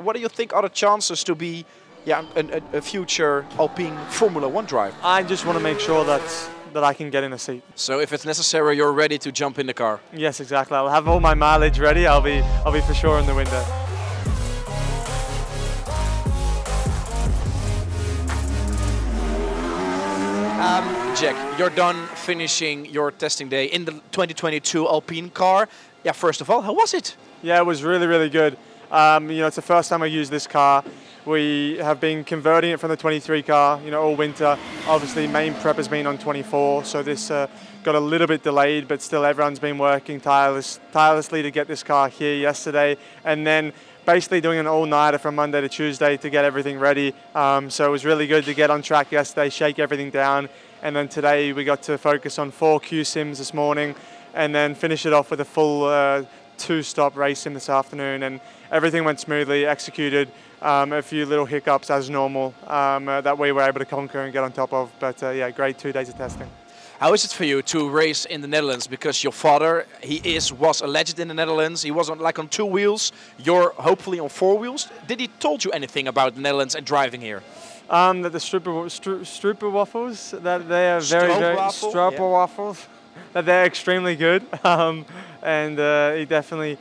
what do you think are the chances to be a future Alpine Formula 1 driver? I just want to make sure that I can get in a seat. So if it's necessary, you're ready to jump in the car? Yes, exactly. I'll have all my mileage ready. I'll be for sure in the window. Jack, you're done finishing your testing day in the 2022 Alpine car. Yeah, first of all, how was it? Yeah, it was really, really good. It's the first time I used this car. We have been converting it from the 23 car, all winter. Obviously, main prep has been on 24, so this got a little bit delayed, but still everyone's been working tirelessly to get this car here yesterday. And then basically doing an all-nighter from Monday to Tuesday to get everything ready. So it was really good to get on track yesterday, shake everything down. And then today we got to focus on 4 Q sims this morning and then finish it off with a full 2-stop race sim this afternoon. And everything went smoothly, executed. A few little hiccups as normal that we were able to conquer and get on top of. But yeah, great 2 days of testing. How is it for you to race in the Netherlands? Because your father, was a legend in the Netherlands. He was on 2 wheels. You're hopefully on 4 wheels. Did he told you anything about the Netherlands and driving here? That the strooper waffles, that they are very waffles, that they're extremely good. And he definitely,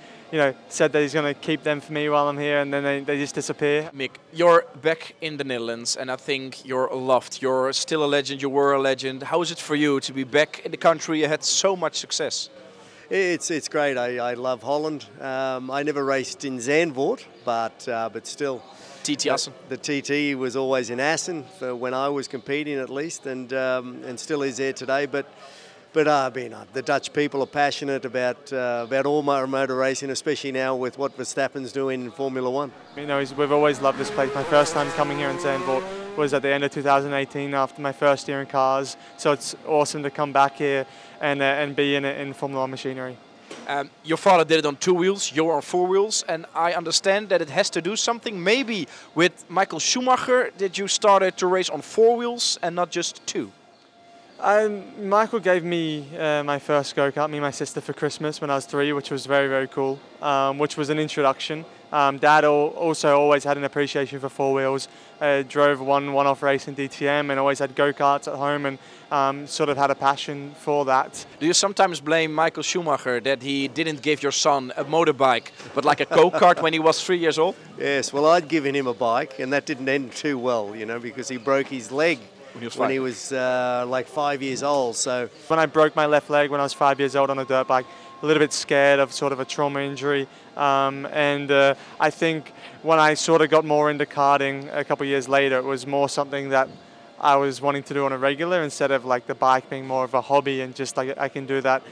said that he's going to keep them for me while I'm here, and then they just disappear. Mick, you're back in the Netherlands, and I think you're loved. You're still a legend. You were a legend. How is it for you to be back in the country? You had so much success. It's great. I love Holland. I never raced in Zandvoort, but still. TT Assen. The TT was always in Assen for when I was competing, at least, and still is there today. But the Dutch people are passionate about all motor racing, especially now with what Verstappen's doing in Formula 1. We've always loved this place. My first time coming here in Zandvoort was at the end of 2018 after my first year in cars. So it's awesome to come back here and be in Formula 1 machinery. Your father did it on 2 wheels, you're on 4 wheels, and I understand that it has to do something maybe with Michael Schumacher that you started to race on 4 wheels and not just 2. Michael gave me my first go-kart, me and my sister, for Christmas when I was 3, which was very, very cool, which was an introduction. Dad also always had an appreciation for 4 wheels, drove one-off race in DTM and always had go-karts at home and sort of had a passion for that. Do you sometimes blame Michael Schumacher that he didn't give your son a motorbike, but like a go-kart when he was 3 years old? Yes, well, I'd given him a bike, and that didn't end too well, because he broke his leg when he was like 5 years old. So when I broke my left leg when I was 5 years old on a dirt bike, a little bit scared of sort of a trauma injury, and I think when I sort of got more into karting a couple of years later, it was more something that I was wanting to do on a regular instead of like the bike being more of a hobby and just like I can do that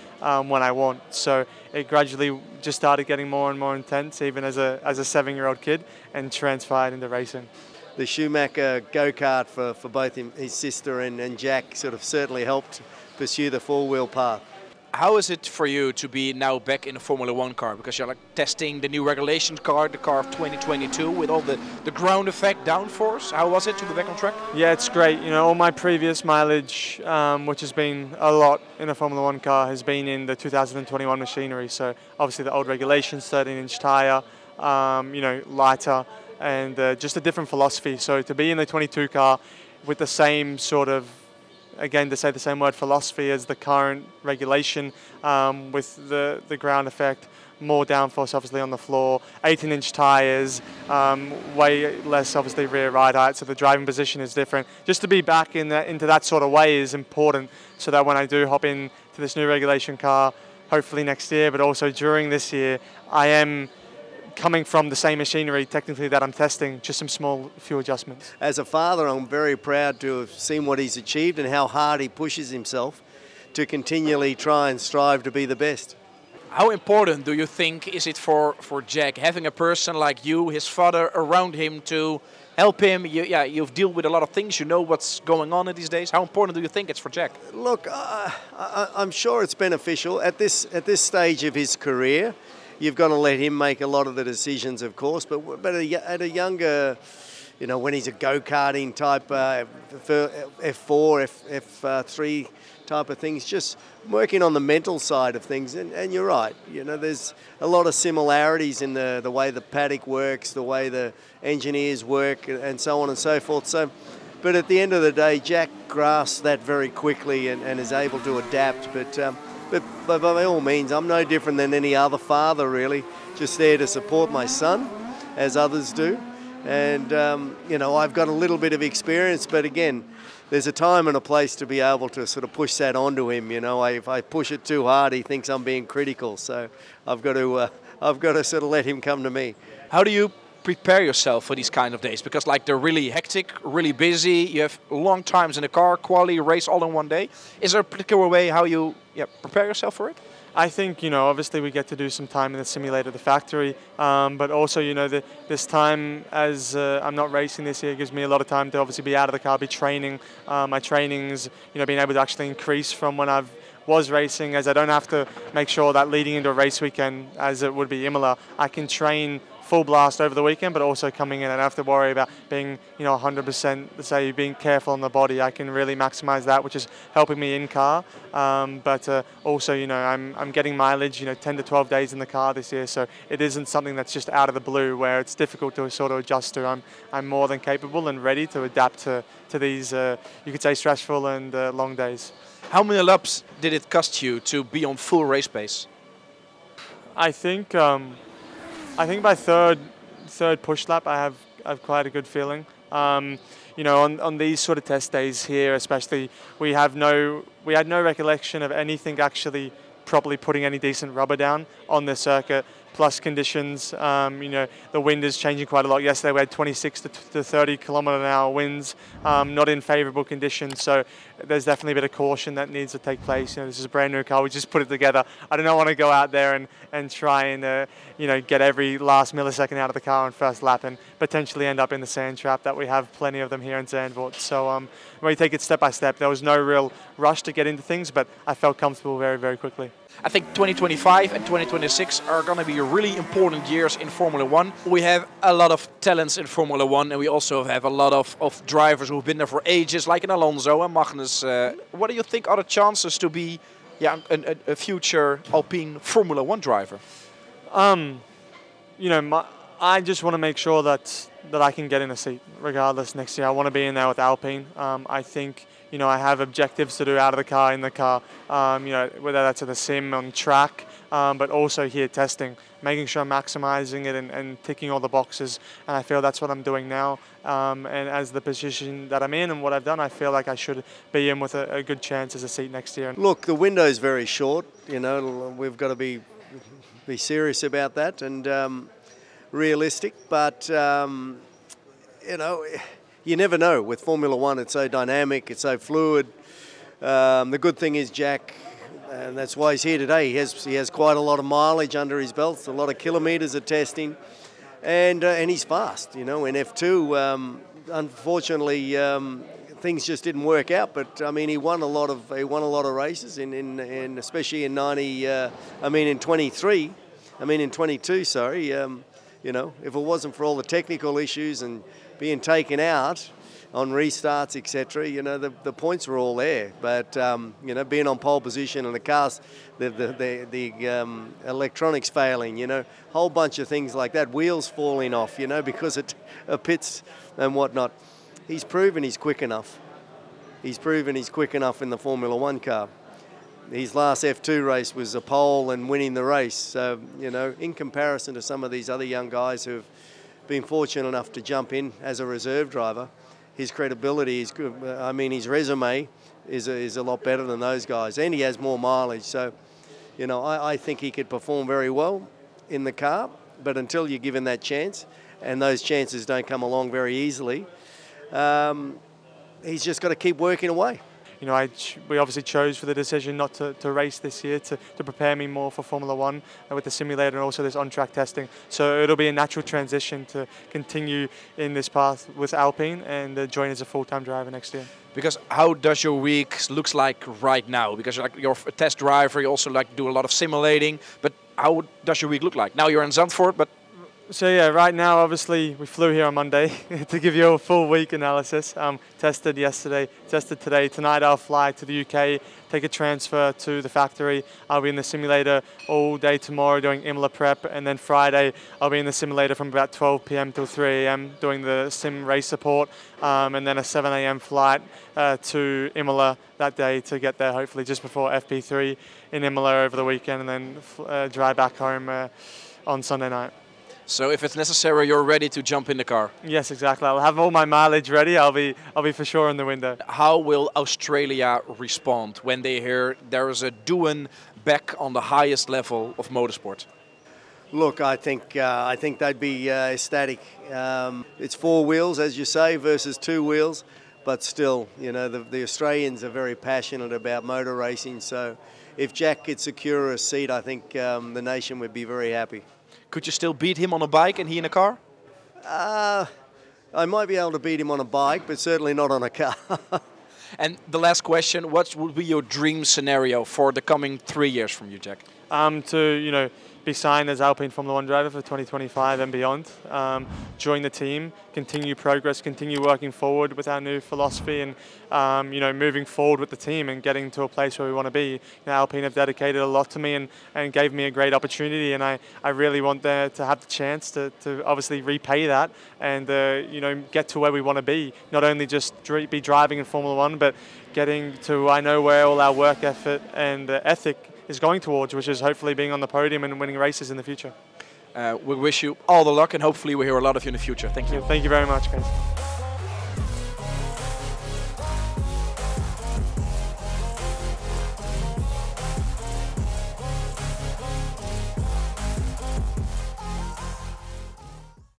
when I want. So it gradually just started getting more and more intense, even as a 7-year-old kid, and transferred into racing. The Schumacher go-kart for both his sister and Jack sort of certainly helped pursue the 4-wheel path. How is it for you to be now back in a Formula 1 car? Because you're testing the new regulation car, the car of 2022, with all the ground effect downforce. How was it to be back on track? Yeah, it's great. All my previous mileage, which has been a lot in a Formula 1 car, has been in the 2021 machinery. So obviously the old regulations, 13-inch tyre, lighter, and just a different philosophy. So to be in the 22 car with the same sort of, again, to say the same word, philosophy as the current regulation, with the ground effect, more downforce obviously on the floor, 18-inch tyres, way less obviously rear ride height, so the driving position is different. Just to be back into that sort of way is important, so that when I do hop into this new regulation car, hopefully next year, but also during this year, I am coming from the same machinery technically that I'm testing, just some few adjustments. As a father, I'm very proud to have seen what he's achieved and how hard he pushes himself to continually try and strive to be the best. How important do you think is it for Jack, having a person like you, his father, around him to help him? You've dealt with a lot of things, you know what's going on in these days. How important do you think it's for Jack? Look, I'm sure it's beneficial at this stage of his career. You've got to let him make a lot of the decisions, of course, but at a younger you know, when he's a go-karting type F4, F3 type of things, just working on the mental side of things. And you're right, you know, there's a lot of similarities in the way the paddock works, the way the engineers work, and so on and so forth. So, but at the end of the day, Jack grasps that very quickly and is able to adapt. But by all means, I'm no different than any other father, really, just there to support my son, as others do. And, you know, I've got a little bit of experience, but again, there's a time and a place to be able to sort of push that onto him. You know, if I push it too hard, he thinks I'm being critical. So I've got to sort of let him come to me. How do you prepare yourself for these kind of days? Because like they're really hectic, really busy. You have long times in the car, quali, race all in one day. Is there a particular way how you prepare yourself for it? I think, you know, obviously we get to do some time in the simulator, the factory, but also, you know, this time as I'm not racing this year gives me a lot of time to obviously be out of the car, be training. My training's, you know, being able to actually increase from when I was racing, as I don't have to make sure that leading into a race weekend, as it would be Imola, I can train full blast over the weekend, but also coming in and I have to worry about being, you know, 100%, say, being careful on the body. I can really maximize that, which is helping me in car. But also, you know, I'm getting mileage, you know, 10 to 12 days in the car this year, so it isn't something that's just out of the blue where it's difficult to sort of adjust to. I'm more than capable and ready to adapt to these, you could say, stressful and long days. How many laps did it cost you to be on full race pace? I think by third push lap, I have quite a good feeling. You know, on these sort of test days here, especially, we had no recollection of anything actually properly putting any decent rubber down on the circuit. Plus conditions, you know, the wind is changing quite a lot. Yesterday we had 26 to 30 km/h winds, not in favourable conditions. So there's definitely a bit of caution that needs to take place. You know, this is a brand new car. We just put it together. I do not want to go out there and try and you know, get every last millisecond out of the car on first lap and potentially end up in the sand trap that we have plenty of them here in Zandvoort. So we take it step by step. There was no real rush to get into things, but I felt comfortable very, very quickly. I think 2025 and 2026 are going to be really important years in Formula 1. We have a lot of talents in Formula 1 and we also have a lot of drivers who've been there for ages, like in Alonso and Magnus. What do you think are the chances to be a future Alpine Formula 1 driver? You know, I just want to make sure that I can get in a seat regardless next year. I want to be in there with Alpine. I think, you know, I have objectives to do out of the car, in the car, you know, whether that's at the sim, on track, but also here testing, making sure I'm maximizing it and ticking all the boxes. And I feel that's what I'm doing now. And as the position that I'm in and what I've done, I feel like I should be in with a good chance as a seat next year. Look, the window's very short. You know, we've got to be serious about that and realistic. But, you know, you never know. With Formula 1, it's so dynamic, it's so fluid. The good thing is Jack, and that's why he's here today, he has quite a lot of mileage under his belt, a lot of kilometres of testing, and he's fast. You know, in F2, unfortunately, things just didn't work out. But I mean, he won a lot of races in especially in 23. I mean in 22. Sorry. You know, if it wasn't for all the technical issues and being taken out on restarts, etc., you know, the points were all there. But you know, being on pole position and the cars, the electronics failing, you know, whole bunch of things like that, wheels falling off, you know, because it pits and whatnot. He's proven he's quick enough. He's proven he's quick enough in the Formula 1 car. His last F2 race was a pole and winning the race. So, you know, in comparison to some of these other young guys who've been fortunate enough to jump in as a reserve driver, his credibility is good. I mean, his resume is a lot better than those guys, and he has more mileage. So, you know, I think he could perform very well in the car, but until you give him that chance, and those chances don't come along very easily, he's just got to keep working away. You know, we obviously chose for the decision not to race this year to prepare me more for Formula 1 with the simulator and also this on-track testing. So it'll be a natural transition to continue in this path with Alpine and join as a full-time driver next year. Because how does your week looks like right now? Because you're a test driver, you also like do a lot of simulating. But how does your week look like? Now you're in Zandvoort, but So yeah, right now obviously we flew here on Monday to give you a full week analysis. Tested yesterday, tested today. Tonight I'll fly to the UK, take a transfer to the factory. I'll be in the simulator all day tomorrow doing Imola prep, and then Friday I'll be in the simulator from about 12 p.m. till 3 a.m. doing the sim race support, and then a 7 a.m. flight to Imola that day to get there hopefully just before FP3 in Imola over the weekend, and then drive back home on Sunday night. So if it's necessary, you're ready to jump in the car? Yes, exactly. I'll have all my mileage ready. I'll be for sure in the window. How will Australia respond when they hear there is a Doohan back on the highest level of motorsport? Look, I think they'd be ecstatic. It's 4 wheels, as you say, versus 2 wheels, but still, you know, the Australians are very passionate about motor racing. So if Jack could secure a seat, I think the nation would be very happy. Could you still beat him on a bike and he in a car? I might be able to beat him on a bike, but certainly not on a car. And the last question, what would be your dream scenario for the coming 3 years from you, Jack? To be signed as Alpine Formula 1 driver for 2025 and beyond. Join the team, continue progress, continue working forward with our new philosophy, and moving forward with the team and getting to a place where we want to be. Alpine have dedicated a lot to me and gave me a great opportunity, and I really want to have the chance to obviously repay that and get to where we want to be. Not only just be driving in Formula 1, but getting to I know where all our work effort and ethic is going towards, which is hopefully being on the podium and winning races in the future. We wish you all the luck, and hopefully we hear a lot of you in the future. Thank you. Thank you very much, guys.